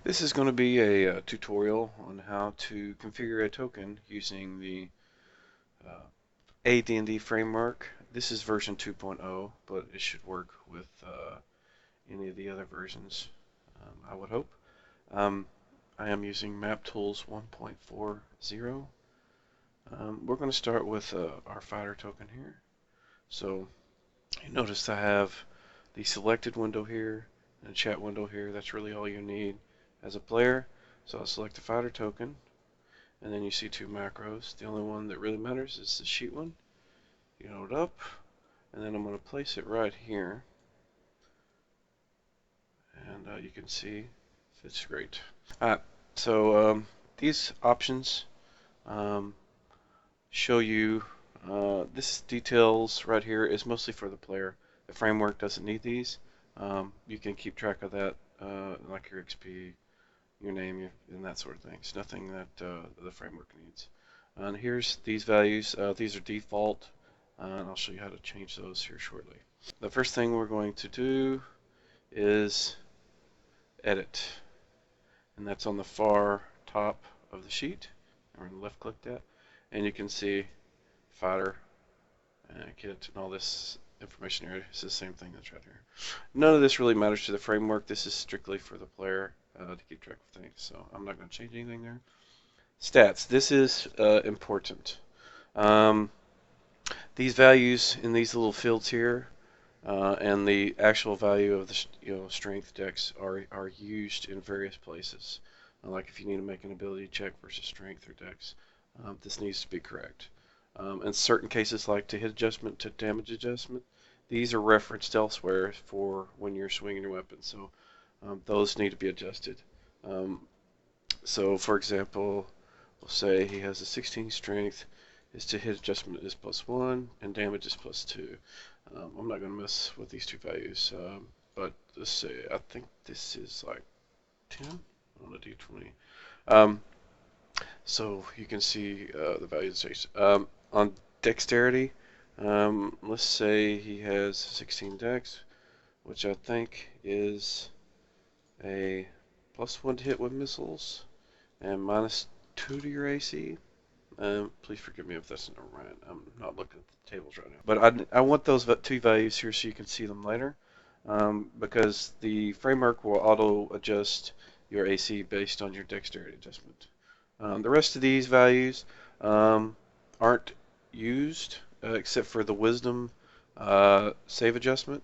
This is going to be a tutorial on how to configure a token using the AD&D framework. This is version 2.0, but it should work with any of the other versions, I would hope. I am using Maptools 1.40. We're going to start with our fighter token here. So you notice I have the selected window here and a chat window here. That's really all you need as a player. So I'll select the fighter token, and then you see two macros. The only one that really matters is the sheet one. You load it up, and then I'm going to place it right here, and you can see fits great. Alright, so these options show you this details right here is mostly for the player. The framework doesn't need these. You can keep track of that, like your XP, your name, and that sort of thing. It's nothing that the framework needs. And here's these values. These are default, and I'll show you how to change those here shortly. The first thing we're going to do is edit, and that's on the far top of the sheet. I'm going to left click that, and you can see fighter and kit and all this information here. It's the same thing that's right here. None of this really matters to the framework. This is strictly for the player to keep track of things, so I'm not going to change anything there. Stats. This is important. These values in these little fields here and the actual value of the strength dex are used in various places. Like if you need to make an ability check versus strength or dex, this needs to be correct. In certain cases, like to hit adjustment to damage adjustment, these are referenced elsewhere for when you're swinging your weapon, so those need to be adjusted. So for example, we'll say he has a 16 strength, his to hit adjustment is +1, and damage is +2. I'm not going to mess with these two values, but let's say I think this is like 10 on a d20. So you can see the values. On dexterity, let's say he has 16 dex, which I think is a +1 to hit with missiles and -2 to your AC. Please forgive me if that's not right. I'm not looking at the tables right now. But I want those two values here so you can see them later, because the framework will auto-adjust your AC based on your dexterity adjustment. The rest of these values aren't used except for the wisdom save adjustment.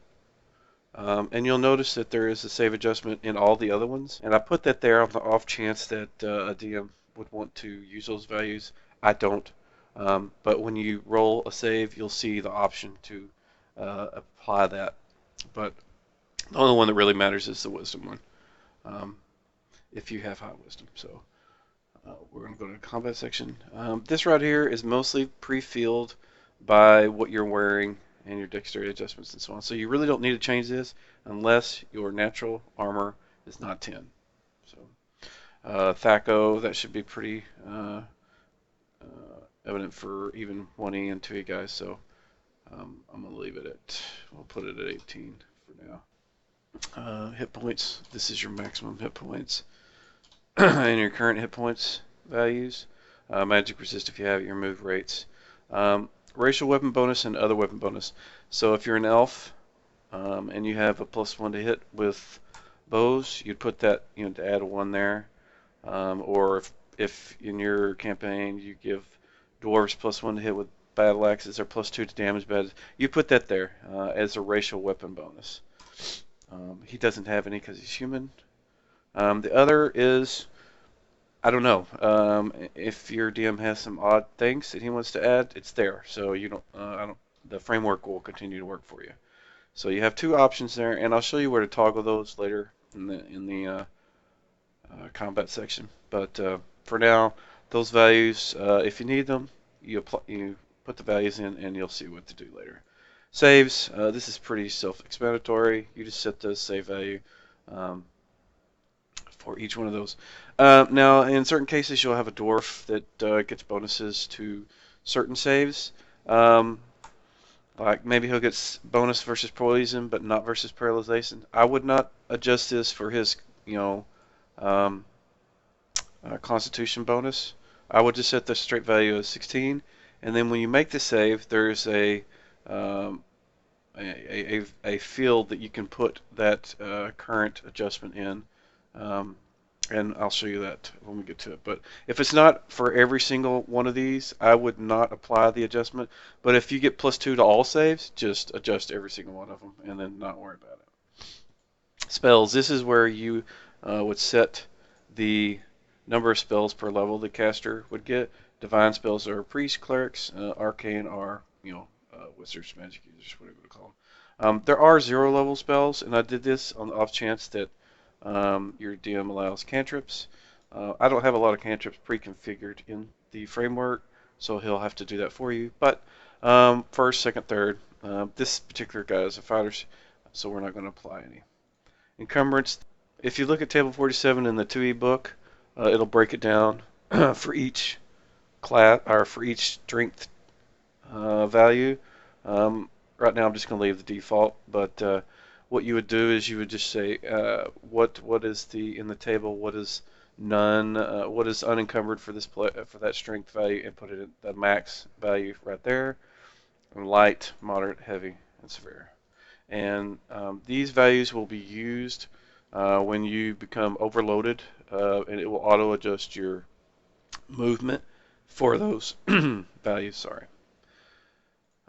And you'll notice that there is a save adjustment in all the other ones. And I put that there on the off chance that a DM would want to use those values. I don't. But when you roll a save, you'll see the option to apply that. But the only one that really matters is the wisdom one, if you have high wisdom. So we're going to go to the combat section. This right here is mostly pre-filled by what you're wearing and your dexterity adjustments and so on. So you really don't need to change this unless your natural armor is not 10. So Thaco, that should be pretty evident for even 1E and 2E guys. So I'm going to leave it at, we'll put it at 18 for now. Hit points, this is your maximum hit points. And your current hit points values. Magic resist if you have it, your move rates. Racial weapon bonus and other weapon bonus. So if you're an elf and you have a +1 to hit with bows, you'd put that, to add a 1 there. Or if in your campaign you give dwarves +1 to hit with battle axes or +2 to damage bad, you put that there as a racial weapon bonus. He doesn't have any because he's human. The other is, I don't know, if your DM has some odd things that he wants to add, it's there. So you don't, the framework will continue to work for you. So you have two options there, and I'll show you where to toggle those later in the combat section. But for now, those values, if you need them, you put the values in, and you'll see what to do later. Saves, this is pretty self-explanatory. You just set the save value for each one of those. Now, in certain cases, you'll have a dwarf that gets bonuses to certain saves. Like maybe he'll get bonus versus poison, but not versus paralyzation. I would not adjust this for his, Um, Constitution bonus. I would just set the strength value as 16, and then when you make the save, there's um, a field that you can put that current adjustment in. Um, and I'll show you that when we get to it. But if it's not for every single one of these, I would not apply the adjustment. But if you get +2 to all saves, just adjust every single one of them and then not worry about it. Spells. This is where you would set the number of spells per level the caster would get. Divine spells are priest, clerics. Arcane are, wizards, magic users, whatever you call them. There are 0 level spells, and I did this on the off chance that your DM allows cantrips. I don't have a lot of cantrips pre-configured in the framework, so he'll have to do that for you. But first, second, third, this particular guy is a fighter, so we're not going to apply any. Encumbrance. If you look at table 47 in the 2E book, it'll break it down for each class or for each strength value. Right now, I'm just going to leave the default, but what you would do is you would just say what is in the table, what is none, what is unencumbered for for that strength value, and put it in the max value right there. And light, moderate, heavy, and severe. And these values will be used when you become overloaded, and it will auto adjust your movement for those values. Sorry.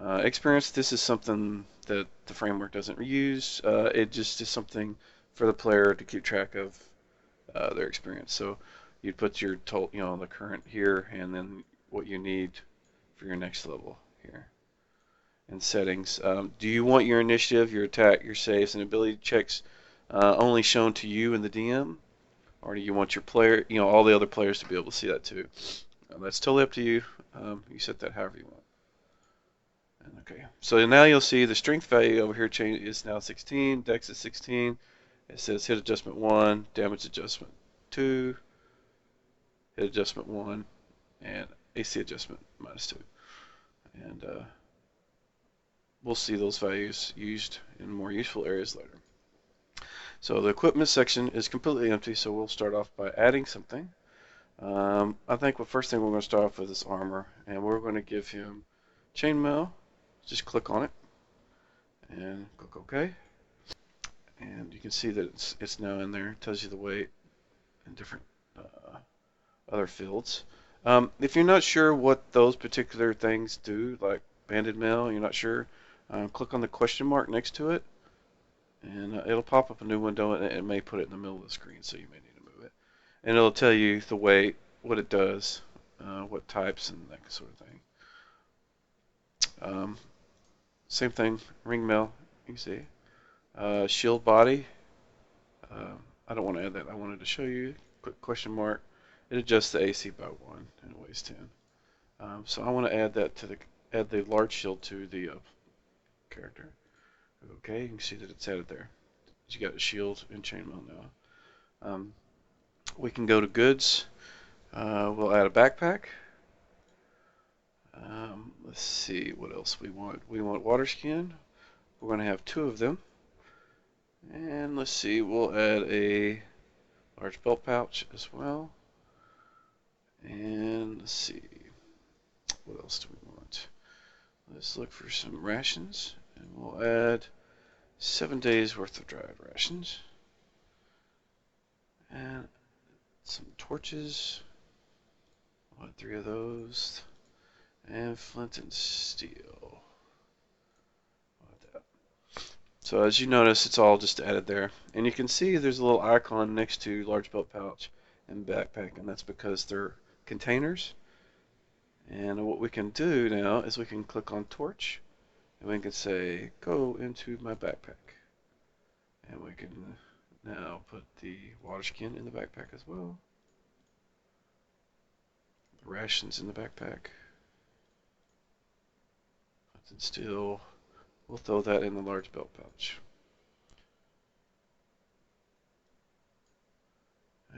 Experience. This is something that the framework doesn't use. It just is something for the player to keep track of their experience. So you'd put your total, the current here, and then what you need for your next level here. And settings. Do you want your initiative, your attack, your saves, and ability checks only shown to you in the DM, or do you want your player, all the other players to be able to see that too? That's totally up to you. You set that however you want. Okay, so now you'll see the strength value over here change is now 16, dex is 16. It says hit adjustment 1, damage adjustment 2, hit adjustment 1, and AC adjustment -2. And we'll see those values used in more useful areas later. So the equipment section is completely empty, so we'll start off by adding something. I think the first thing we're going to start off with is armor, and we're going to give him chainmail. Just click on it and click OK. And you can see that it's now in there. It tells you the weight and different other fields. If you're not sure what those particular things do, like banded mail, you're not sure, click on the question mark next to it, and it'll pop up a new window, and it may put it in the middle of the screen, so you may need to move it. And it'll tell you the weight, what it does, what types, and that sort of thing. Same thing, ring mail, you can see. Shield body, I don't want to add that. I wanted to show you. Click question mark. It adjusts the AC by 1 and it weighs 10. So I want to add that to add the large shield to the character. Okay, you can see that it's added there. You got a shield and chainmail now. We can go to goods. We'll add a backpack. Let's see what else we want. We want water skin. We're going to have 2 of them. And let's see, we'll add a large belt pouch as well. And let's see, what else do we want? Let's look for some rations, and we'll add 7 days worth of dried rations. And some torches. We'll add 3 of those. And flint and steel. So as you notice, it's all just added there. And you can see there's a little icon next to large belt pouch and backpack, and that's because they're containers. And what we can do now is we can click on torch, and we can say, go into my backpack. And we can now put the water skin in the backpack as well. The rations in the backpack. Flint and steel. We'll throw that in the large belt pouch.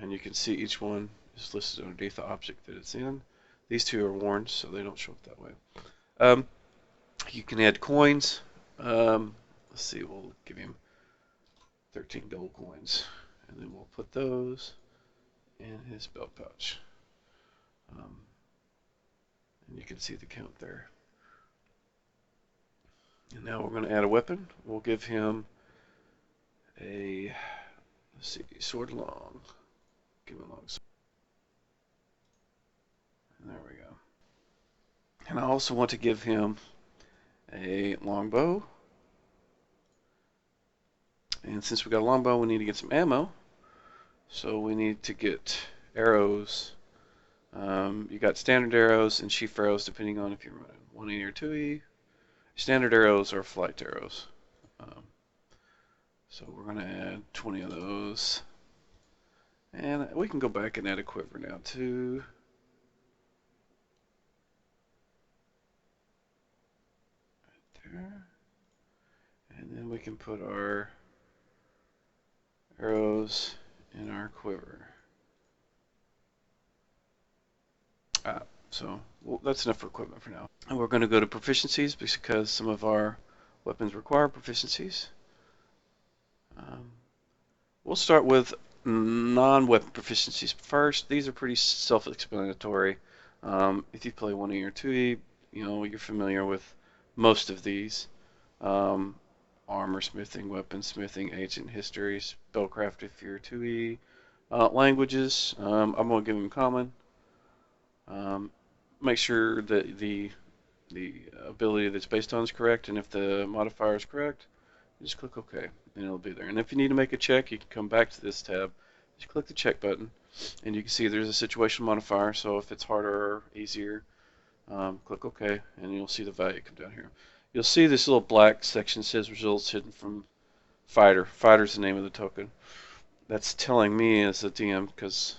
And you can see each one is listed underneath the object that it's in. These 2 are worn, so they don't show up that way. You can add coins. Let's see, we'll give him 13 gold coins. And then we'll put those. in his belt pouch. And you can see the count there. And now we're going to add a weapon. We'll give him a, let's see, sword long. Give him a long sword. And there we go. And I also want to give him a long bow. And since we got a long bow, we need to get some ammo. So we need to get arrows. You got standard arrows and sheaf arrows, depending on if you're running 1E or 2E. Standard arrows are flight arrows. So we're going to add 20 of those. And we can go back and add a quiver now too. Right there. And then we can put our arrows in our quiver. So well, that's enough for equipment for now. And we're going to go to proficiencies because some of our weapons require proficiencies. We'll start with non-weapon proficiencies first. These are pretty self-explanatory. If you play 1E or 2E, you're familiar with most of these. Armor smithing, weapon smithing, ancient history, spellcraft if you're 2E. Languages, I'm going to give them common. Make sure that the ability that's based on is correct, and if the modifier is correct, just click OK, and it'll be there. And if you need to make a check, you can come back to this tab. Just click the check button, and you can see there's a situation modifier. So if it's harder or easier, click OK, and you'll see the value come down here. You'll see this little black section says results hidden from fighter. Fighter's the name of the token. That's telling me as a DM, because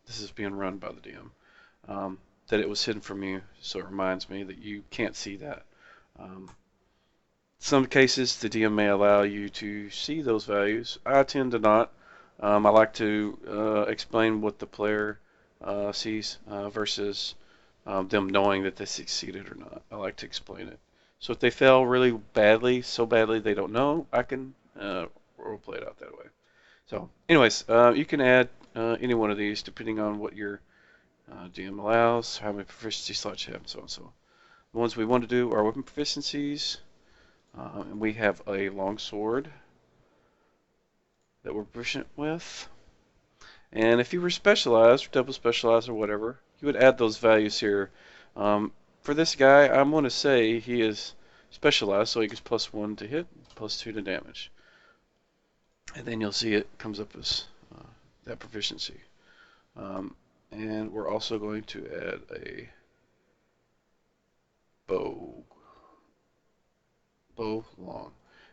this is being run by the DM, that it was hidden from you. So it reminds me that you can't see that. Some cases the DM may allow you to see those values. I tend to not. I like to explain what the player sees versus them knowing that they succeeded or not. I like to explain it. So if they fail really badly, so badly they don't know, I can role play it out that way. So anyways, you can add any one of these depending on what your DM allows, how many proficiency slots you have, and so on and so on. The ones we want to do are weapon proficiencies. And we have a long sword that we're proficient with. And if you were specialized, or double specialized, or whatever, you would add those values here. For this guy, I'm going to say he is specialized, so he gets +1 to hit, +2 to damage. And then you'll see it comes up as that proficiency. And we're also going to add a bow long.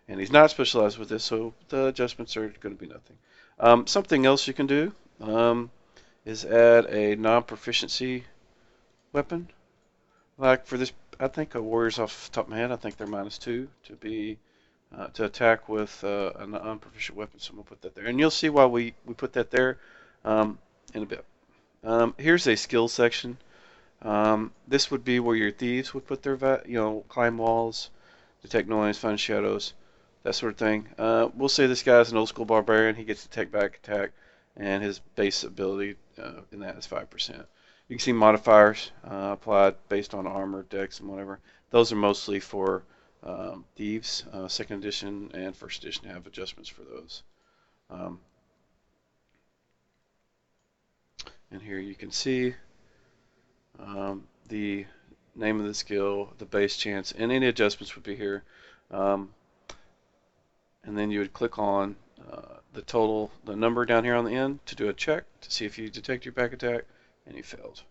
And he's not specialized with this, so the adjustments are going to be nothing. Something else you can do is add a non-proficiency weapon. Like for this, I think a warrior's off the top of my head, I think they're -2 to be to attack with a non-proficient weapon, so I'm going to put that there. And you'll see why we put that there in a bit. Here's a skill section. This would be where your thieves would put their, climb walls, detect noise, find shadows, that sort of thing. We'll say this guy is an old school barbarian. He gets to take back attack, and his base ability in that is 5%. You can see modifiers applied based on armor, dex, and whatever. Those are mostly for thieves. Second edition and first edition have adjustments for those. And here you can see the name of the skill, the base chance, and any adjustments would be here. And then you would click on the total, the number down here on the end to do a check to see if you detect your back attack, and you failed.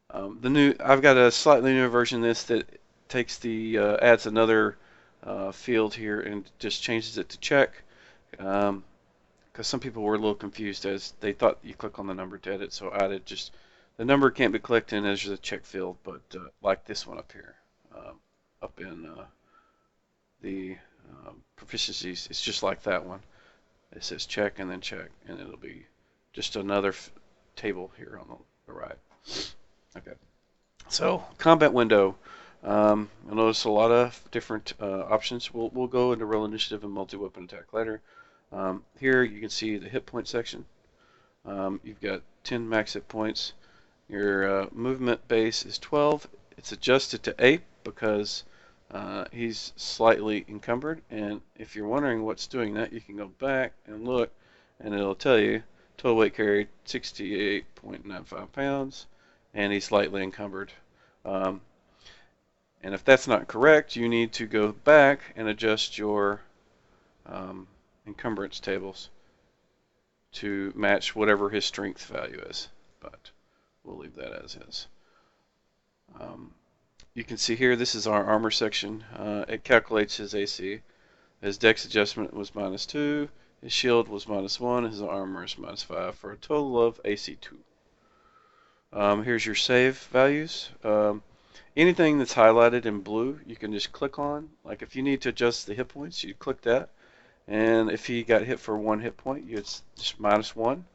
I've got a slightly newer version of this that takes adds another field here and just changes it to check. Because some people were a little confused as they thought you click on the number to edit, so I did just the number can't be clicked in as the check field, but like this one up here, up in the proficiencies, it's just like that one. It says check and then check, and it'll be just another table here on the right. Okay, so combat window. You'll notice a lot of different options. We'll go into roll initiative and multi-weapon attack later. Here you can see the hit point section. You've got 10 max hit points. Your movement base is 12. It's adjusted to 8 because he's slightly encumbered. And if you're wondering what's doing that, you can go back and look, and it'll tell you total weight carried 68.95 pounds, and he's slightly encumbered. And if that's not correct, you need to go back and adjust your encumbrance tables to match whatever his strength value is. But we'll leave that as is. You can see here, this is our armor section. It calculates his AC. His dex adjustment was -2, his shield was -1, his armor is -5 for a total of AC 2. Here's your save values. Anything that's highlighted in blue, you can just click on. Like if you need to adjust the hit points, you click that. And if he got hit for 1 hit point, it's just -1.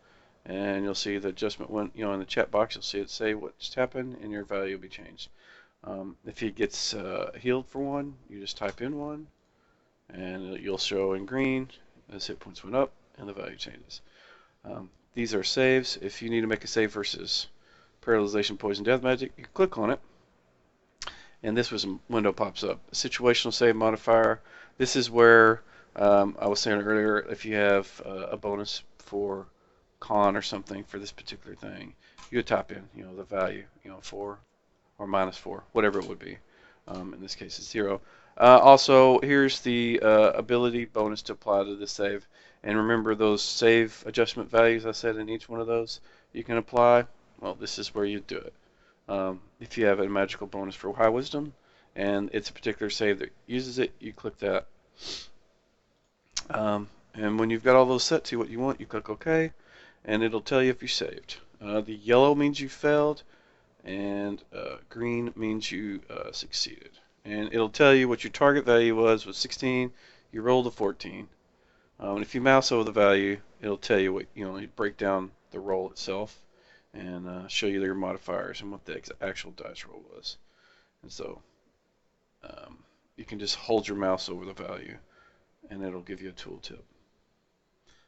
And you'll see the adjustment when, in the chat box, you'll see it say what's happened and your value will be changed. If he gets healed for 1, you just type in 1 and you'll show in green as hit points went up and the value changes. These are saves. If you need to make a save versus paralyzation, poison, death magic, you click on it and this window pops up. Situational save modifier. This is where I was saying earlier, if you have a bonus for con or something for this particular thing, you would type in, the value, 4 or -4, whatever it would be. In this case, it's 0. Also, here's the ability bonus to apply to this save. And remember those save adjustment values I said in each one of those you can apply? Well, this is where you do it. If you have a magical bonus for high wisdom and it's a particular save that uses it, you click that. And when you've got all those set to what you want, you click OK, and it'll tell you if you saved. The yellow means you failed, and green means you succeeded. And it'll tell you what your target value was 16, you rolled a 14. And if you mouse over the value, it'll tell you what, you break down the roll itself and show you your modifiers and what the actual dice roll was. And so you can just hold your mouse over the value and it'll give you a tooltip.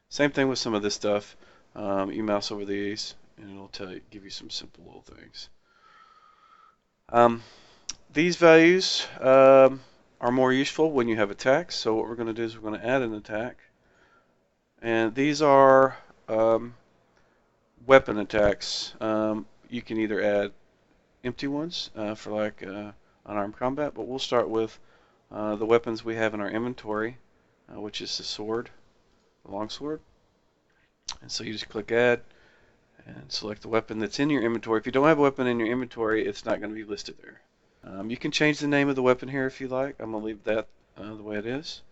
Same thing with some of this stuff. You mouse over these and it'll give you some simple little things. These values are more useful when you have attacks. So what we're going to do is we're going to add an attack. And these are weapon attacks. You can either add empty ones for like unarmed combat, but we'll start with the weapons we have in our inventory, which is the sword, the longsword. And so you just click add and select the weapon that's in your inventory. If you don't have a weapon in your inventory, it's not going to be listed there. You can change the name of the weapon here if you like. I'm going to leave that the way it is.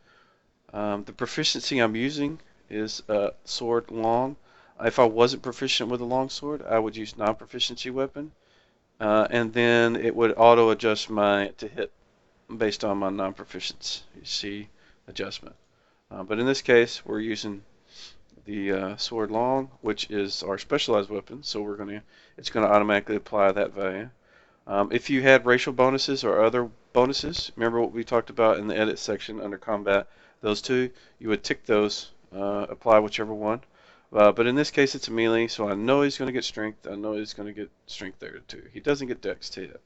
The proficiency I'm using is sword long. If I wasn't proficient with a longsword, I would use non-proficiency weapon. And then it would auto adjust to hit based on my non-proficiency adjustment. But in this case, we're using the sword long, which is our specialized weapon, so it's going to automatically apply that value. If you had racial bonuses or other bonuses, remember what we talked about in the edit section under combat, those two, you would tick those, apply whichever one. But in this case, it's a melee, so I know he's going to get strength. I know he's going to get strength there too. He doesn't get dex to hit.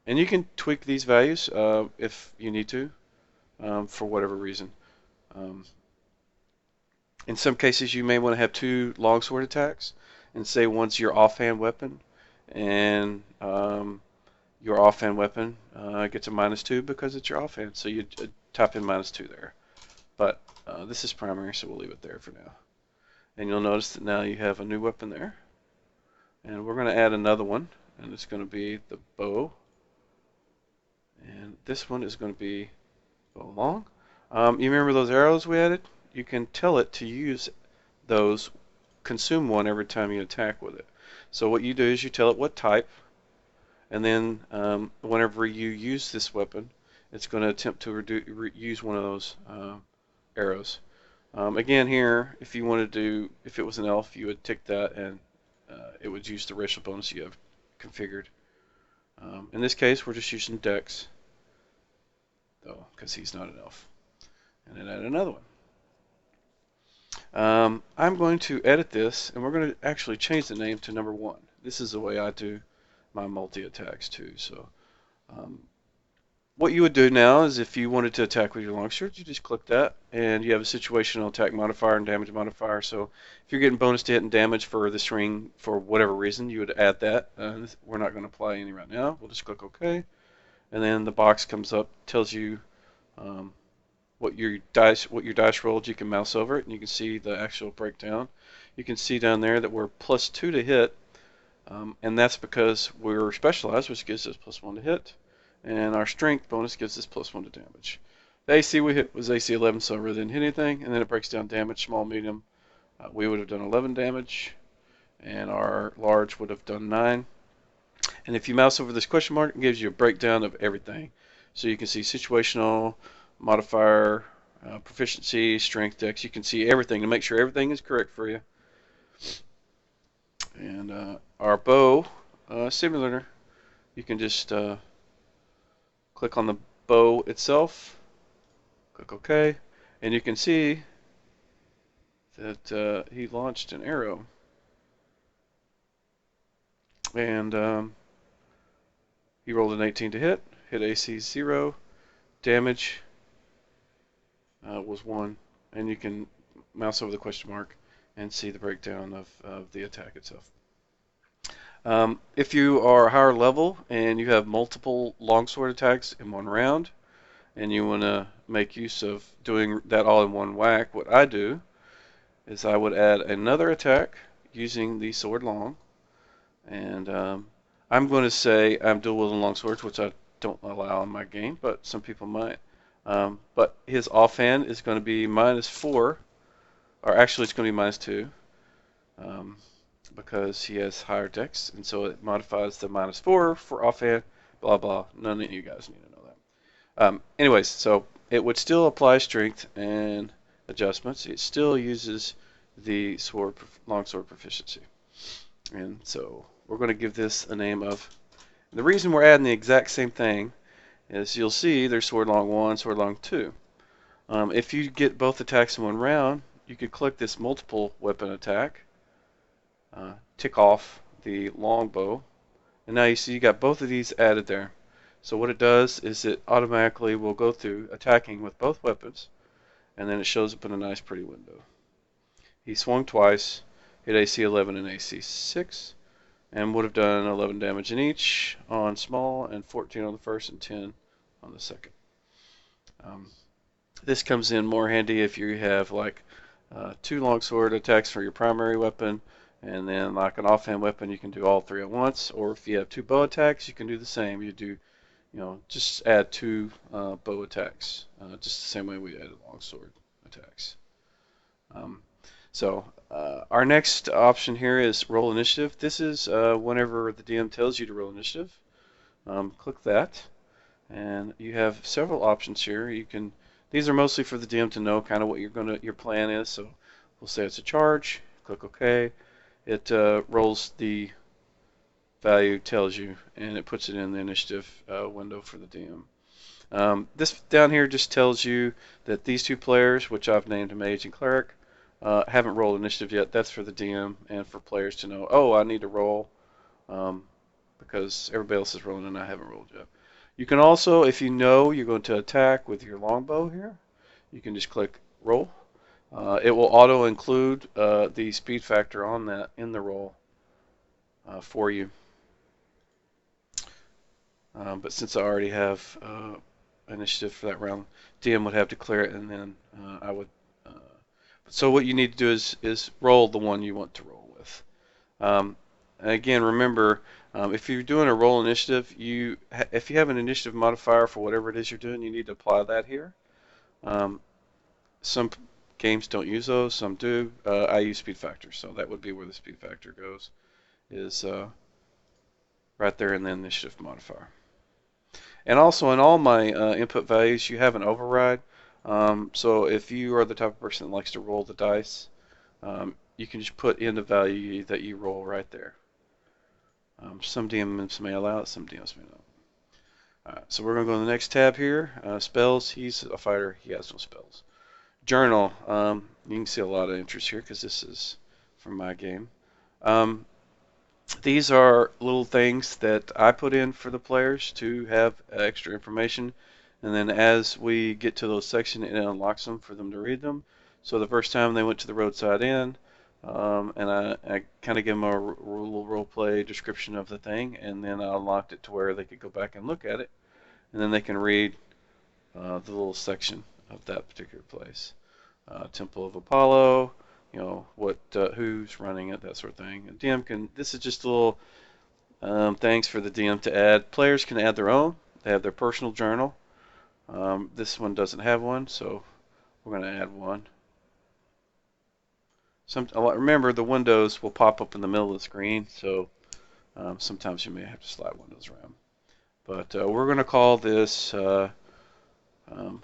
And you can tweak these values if you need to for whatever reason. In some cases, you may want to have 2 longsword attacks, and say one's your offhand weapon, and your offhand weapon gets a -2 because it's your offhand, so you type in -2 there. But this is primary, so we'll leave it there for now. And you'll notice that now you have a new weapon there. And we're going to add another one, and it's going to be the bow. And this one is going to be bow long. You remember those arrows we added? You can tell it to use those, consume 1 every time you attack with it. So what you do is you tell it what type, and then whenever you use this weapon, it's going to attempt to use one of those arrows. Again here, if you wanted to, if it was an elf, you would tick that and it would use the racial bonus you have configured. In this case, we're just using dex, though, because he's not an elf. And then add another one. I'm going to edit this, and we're going to actually change the name to number 1. This is the way I do my multi-attacks too. So um, what you would do now is if you wanted to attack with your longsword, you just click that, and you have a situational attack modifier and damage modifier. So if you're getting bonus to hit and damage for this ring for whatever reason, you would add that. We're not going to apply any right now. We'll just click OK, and then the box comes up, tells you um, what your dice rolled. You can mouse over it, and you can see the actual breakdown. You can see down there that we're +2 to hit, and that's because we're specialized, which gives us +1 to hit, and our strength bonus gives us +1 to damage. The AC we hit was AC 11, so I really didn't hit anything, and then it breaks down damage, small, medium. We would have done 11 damage, and our large would have done 9. And if you mouse over this question mark, it gives you a breakdown of everything. So you can see situational, modifier, proficiency, strength, dex. You can see everything to make sure everything is correct for you. And our bow simulator, you can just click on the bow itself, click OK, and you can see that he launched an arrow. And he rolled an 18 to hit AC 0, damage was 1, and you can mouse over the question mark and see the breakdown of the attack itself. If you are higher level and you have multiple longsword attacks in one round, and you want to make use of doing that all in one whack, what I do is I would add another attack using the sword long, and I'm going to say I'm dual wielding longswords, which I don't allow in my game, but some people might. But his offhand is going to be -4, or actually it's going to be -2, because he has higher dex, and so it modifies the -4 for offhand, blah blah. None of you guys need to know that. Anyways, so it would still apply strength and adjustments. It still uses the longsword proficiency. And so we're going to give this a name of, the reason we're adding the exact same thing is you'll see there's sword long 1, sword long 2. If you get both attacks in one round, you could click this multiple weapon attack, tick off the longbow, and now you see you got both of these added there. So what it does is it automatically will go through attacking with both weapons, and then it shows up in a nice pretty window. He swung twice, hit AC 11 and AC 6, and would have done 11 damage in each on small, and 14 on the first, and 10 on the second. This comes in more handy if you have like 2 longsword attacks for your primary weapon, and then like an offhand weapon you can do all 3 at once, or if you have 2 bow attacks you can do the same. You do, just add 2 bow attacks, just the same way we added longsword attacks. So our next option here is roll initiative. This is whenever the DM tells you to roll initiative. Click that, and you have several options here. These are mostly for the DM to know kind of what your plan is. So we'll say it's a charge. Click OK. It rolls the value, tells you, and it puts it in the initiative window for the DM. This down here just tells you that these 2 players, which I've named Mage and Cleric, haven't rolled initiative yet. That's for the DM and for players to know, oh, I need to roll because everybody else is rolling and I haven't rolled yet. You can also, if you know you're going to attack with your longbow here, you can just click roll. It will auto include the speed factor on that in the roll for you. But since I already have initiative for that round, DM would have to clear it, and then I would. So what you need to do is roll the one you want to roll with. And again, remember, if you're doing a roll initiative, if you have an initiative modifier for whatever it is you're doing, you need to apply that here. Some games don't use those, some do. I use speed factor, so that would be where the speed factor goes, is right there in the initiative modifier. And also in all my input values, you have an override. So if you are the type of person that likes to roll the dice, you can just put in the value that you roll right there. Some DMs may allow it, some DMs may not. Alright, so we're going to go to the next tab here. Spells. He's a fighter. He has no spells. Journal. You can see a lot of entries here because this is from my game. Um, these are little things that I put in for the players to have extra information, and then as we get to those sections, it unlocks them for them to read them. So the first time they went to the roadside inn, and I kind of give them a little role play description of the thing, and then I unlocked it to where they could go back and look at it, and then they can read the little section of that particular place. Temple of Apollo, what who's running it, that sort of thing. And DM can. This is just a little things for the DM to add. Players can add their own. They have their personal journal. This one doesn't have one, so we're going to add one. Remember, the windows will pop up in the middle of the screen, so sometimes you may have to slide windows around. But we're going to call this hometown.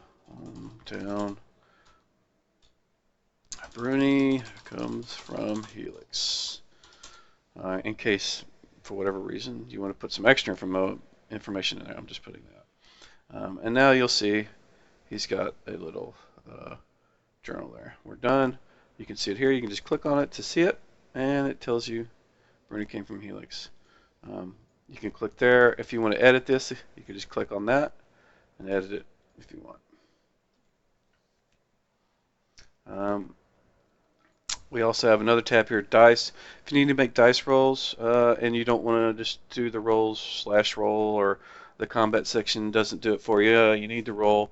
Bruni comes from Helix. In case, for whatever reason, you want to put some extra information in there, I'm just putting that. And now you'll see he's got a little journal there. We're done. You can see it here. You can just click on it to see it, and it tells you Bruni came from Helix. You can click there. If you want to edit this, you can just click on that and edit it if you want. We also have another tab here, dice. If you need to make dice rolls and you don't want to just do the rolls / roll, or the combat section doesn't do it for you, you need to roll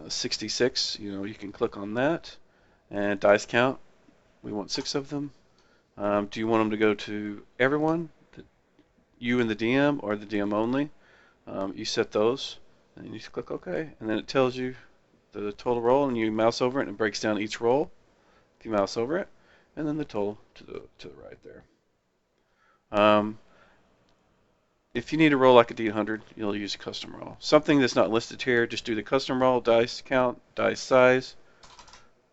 66. You can click on that, and dice count. We want 6 of them. Do you want them to go to everyone, you and the DM, or the DM only? You set those, and you just click OK, and then it tells you the total roll, and you mouse over it, and it breaks down each roll. If you mouse over it, and then the total to the right there. If you need to roll like a D100, you'll use a custom roll. Something that's not listed here, just do the custom roll, dice count, dice size.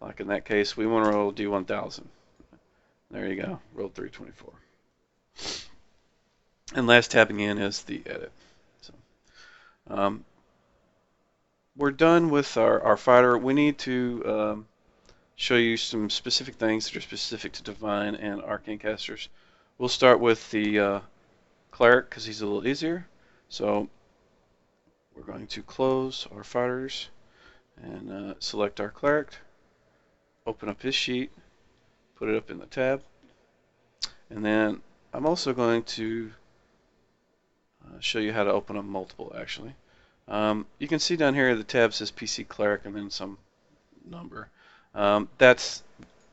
Like in that case, we want to roll D1000. There you go, rolled 324. And last tabbing in is the edit. So, we're done with our fighter. We need to show you some specific things that are specific to Divine and Arcane casters. We'll start with the Cleric because he's a little easier. So we're going to close our fighters and select our Cleric, open up his sheet, put it up in the tab, and then I'm also going to show you how to open up multiple actually. You can see down here the tab says PC Cleric and then some number. That's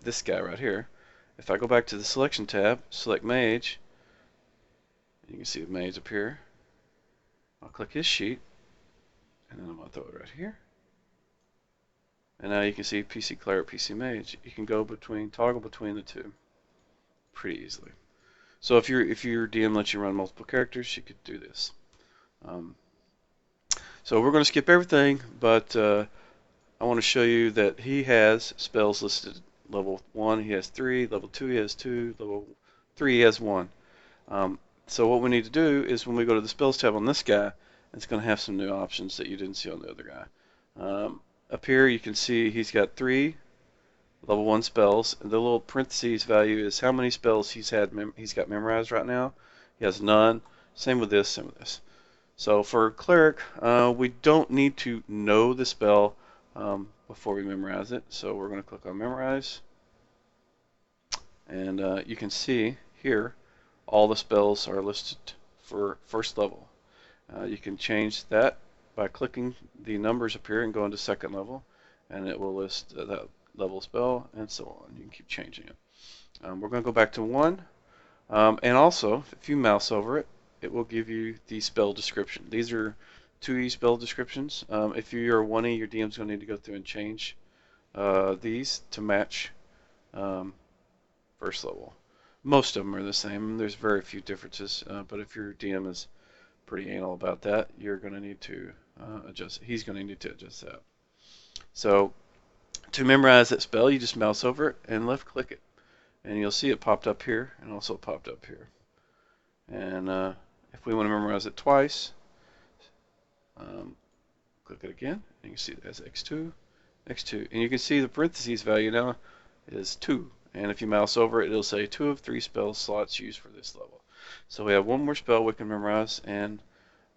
this guy right here. If I go back to the selection tab, select Mage, you can see the Mage up here. I'll click his sheet, and then I'm going to throw it right here. And now you can see PC Cleric, PC Mage. You can toggle between the two pretty easily. So if your DM lets you run multiple characters, you could do this. So we're going to skip everything, but I want to show you that he has spells listed. Level 1 he has 3, level 2 he has 2, level 3 he has 1. So what we need to do is when we go to the spells tab on this guy, it's going to have some new options that you didn't see on the other guy. Up here you can see he's got 3 level 1 spells, and the little parentheses value is how many spells he's got memorized right now. He has none. Same with this, same with this. So for Cleric, we don't need to know the spell before we memorize it. So we're going to click on Memorize. And you can see here all the spells are listed for first level. You can change that by clicking the numbers up here and go into second level, and it will list that level spell and so on. You can keep changing it. We're going to go back to 1. And also, if you mouse over it, it will give you the spell description. These are 2E spell descriptions. If you're 1E, your DM's going to need to go through and change these to match first level. Most of them are the same. There's very few differences, but if your DM is pretty anal about that, you're going to need to adjust. He's going to need to adjust that. So to memorize that spell, you just mouse over it and left click it, and you'll see it popped up here and also popped up here. And if we want to memorize it twice, click it again, and you can see it as X2, X2. And you can see the parentheses value now is 2. And if you mouse over it, it'll say 2 of 3 spell slots used for this level. So we have one more spell we can memorize, and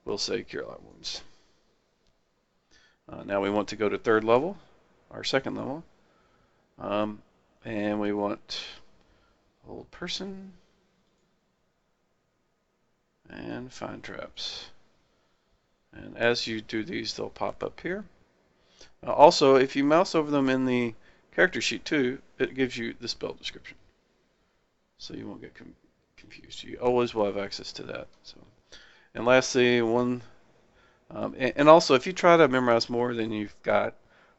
we'll say Cure Light Wounds. Now we want to go to third level, our second level. And we want Hold Person and Find Traps. And as you do these, they'll pop up here. Also, if you mouse over them in the character sheet too, it gives you the spell description. So you won't get confused. You always will have access to that. So, and lastly, and also if you try to memorize more than you've got,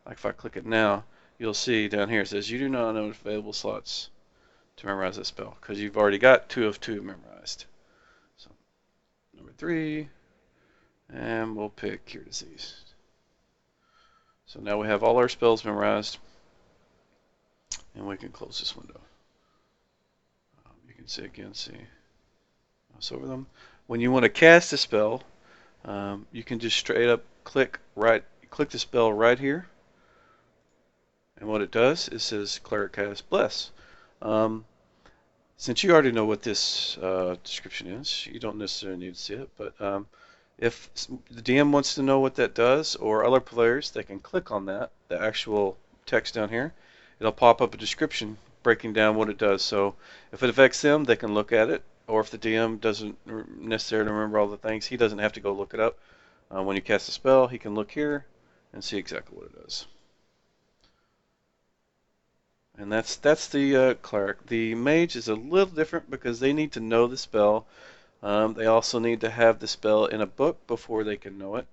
like if I click it now, you'll see down here it says you do not know available slots to memorize that spell because you've already got 2 of 2 memorized. So number 3, and we'll pick Cure Disease. So now we have all our spells memorized, and we can close this window. You can see mouse over them. When you want to cast a spell, you can just straight up click the spell right here, and what it does is says Cleric Cast Bless. Since you already know what this description is, you don't necessarily need to see it, but if the DM wants to know what that does, or other players, they can click on that, the actual text down here. It'll pop up a description breaking down what it does. So if it affects them, they can look at it, or if the DM doesn't necessarily remember all the things, he doesn't have to go look it up. When you cast a spell, he can look here and see exactly what it does. And that's the cleric. The mage is a little different because they need to know the spell. They also need to have the spell in a book before they can know it.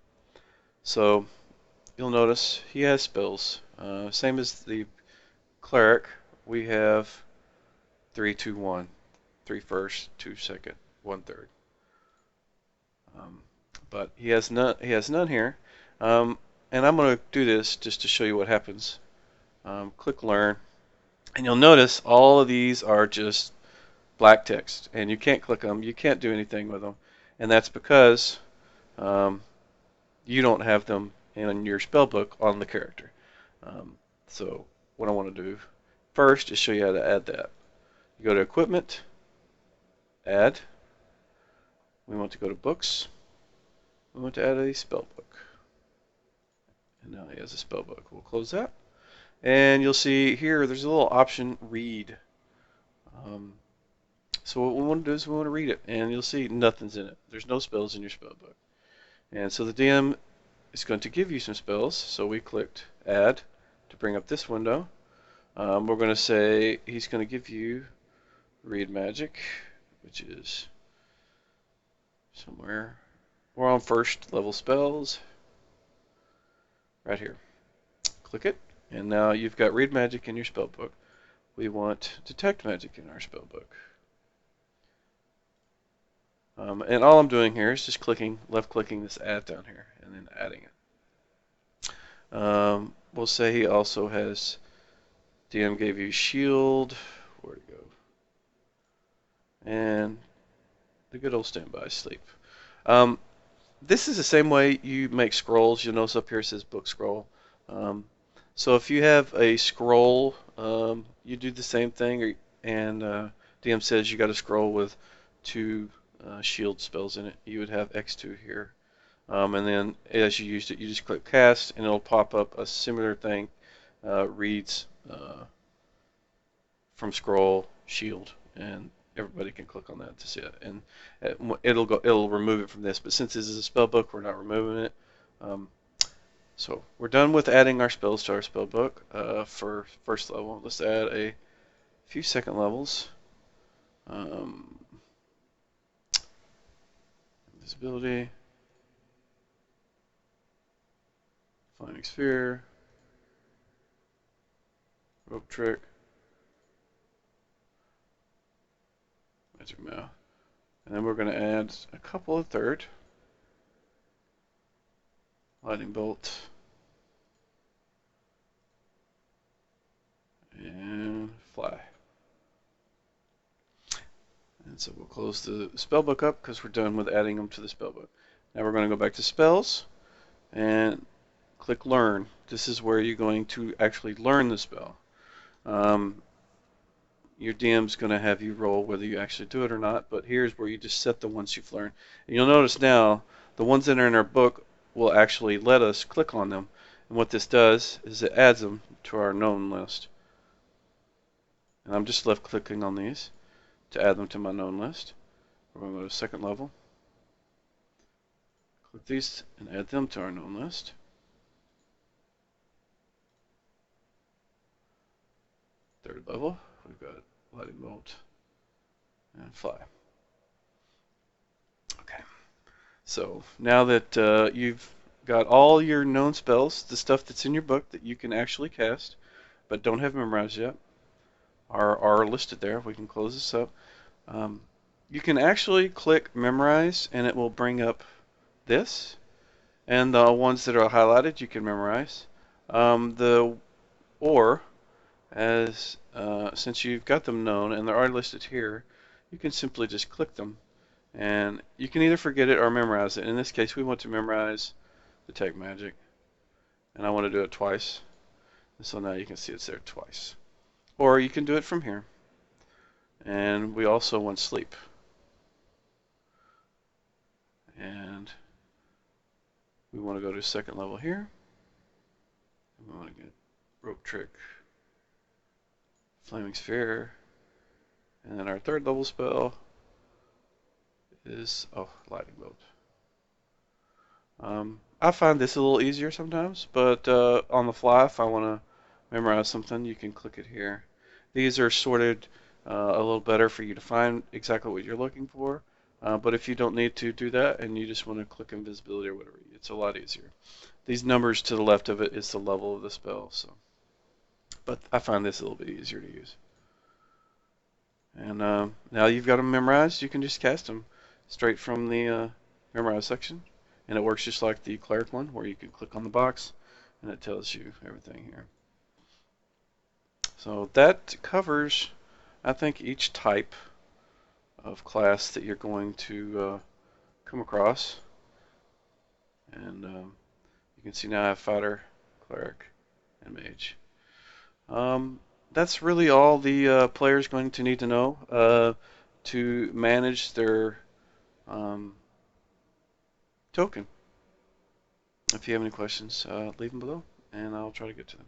So you'll notice he has spells. Same as the cleric, we have 3, 2, 1. 3 first, 2 second, 1 third. But he has none. He has none here. And I'm going to do this just to show you what happens. Click Learn, and you'll notice all of these are just black text, and you can't click them. You can't do anything with them, and that's because you don't have them in your spell book on the character. So what I want to do first is show you how to add that. You go to Equipment, Add. We want to go to Books. We want to add a spell book. And now he has a spell book. We'll close that. And you'll see here there's a little option, Read. So what we want to do is we want to read it. And you'll see nothing's in it. There's no spells in your spell book. And so the DM is going to give you some spells. So we clicked Add to bring up this window. We're going to say he's going to give you Read Magic, which is somewhere. We're on first level spells, right here. Click it, and now you've got Read Magic in your spell book. We want Detect Magic in our spell book. And all I'm doing here is just left clicking this add down here, and then adding it. We'll say he also has, DM gave you Shield, where'd it go? And the good old Standby Sleep. This is the same way you make scrolls. You'll notice up here it says book scroll. So if you have a scroll, you do the same thing, and DM says you got a scroll with 2 shield spells in it. You would have X2 here. And then as you used it, you just click cast, and it'll pop up a similar thing, reads from scroll, shield, and everybody can click on that to see it, and it'll remove it from this. But since this is a spell book, we're not removing it. So we're done with adding our spells to our spell book for first level. Let's add a few second levels. Invisibility, Flaming Sphere, Rope Trick, Magic Mouth. And then we're going to add a couple of third. Lightning Bolt. And Fly. And so we'll close the spellbook up because we're done with adding them to the spellbook. Now we're going to go back to spells. And click Learn. This is where you're going to actually learn the spell. Your DM's going to have you roll whether you actually do it or not, but here's where you just set the ones you've learned. And you'll notice now the ones that are in our book will actually let us click on them. And what this does is it adds them to our known list. And I'm just left clicking on these to add them to my known list. We're going to go to second level. Click these and add them to our known list. Third level, we've got lightning bolt and fly. Okay, so now that you've got all your known spells, the stuff that's in your book that you can actually cast but don't have memorized yet, are listed there. We can close this up. You can actually click memorize and it will bring up this, and the ones that are highlighted you can memorize. Since you've got them known and they're already listed here, you can simply just click them and you can either forget it or memorize it. In this case we want to memorize detect magic, and I want to do it twice, so now you can see it's there twice. Or you can do it from here, and we also want sleep, and we want to go to second level here. We want to get rope trick, flaming sphere, and then our third level spell is lightning bolt. I find this a little easier sometimes, but on the fly, if I want to memorize something, you can click it here. These are sorted a little better for you to find exactly what you're looking for, but if you don't need to do that and you just want to click invisibility or whatever, it's a lot easier. These numbers to the left of it is the level of the spell, but I find this a little bit easier to use. And now you've got them memorized, you can just cast them straight from the memorize section. And it works just like the cleric one, where you can click on the box and it tells you everything here. So that covers, I think, each type of class that you're going to come across. And you can see now I have fighter, cleric, and mage. That's really all the player's going to need to know to manage their token. If you have any questions, leave them below, and I'll try to get to them.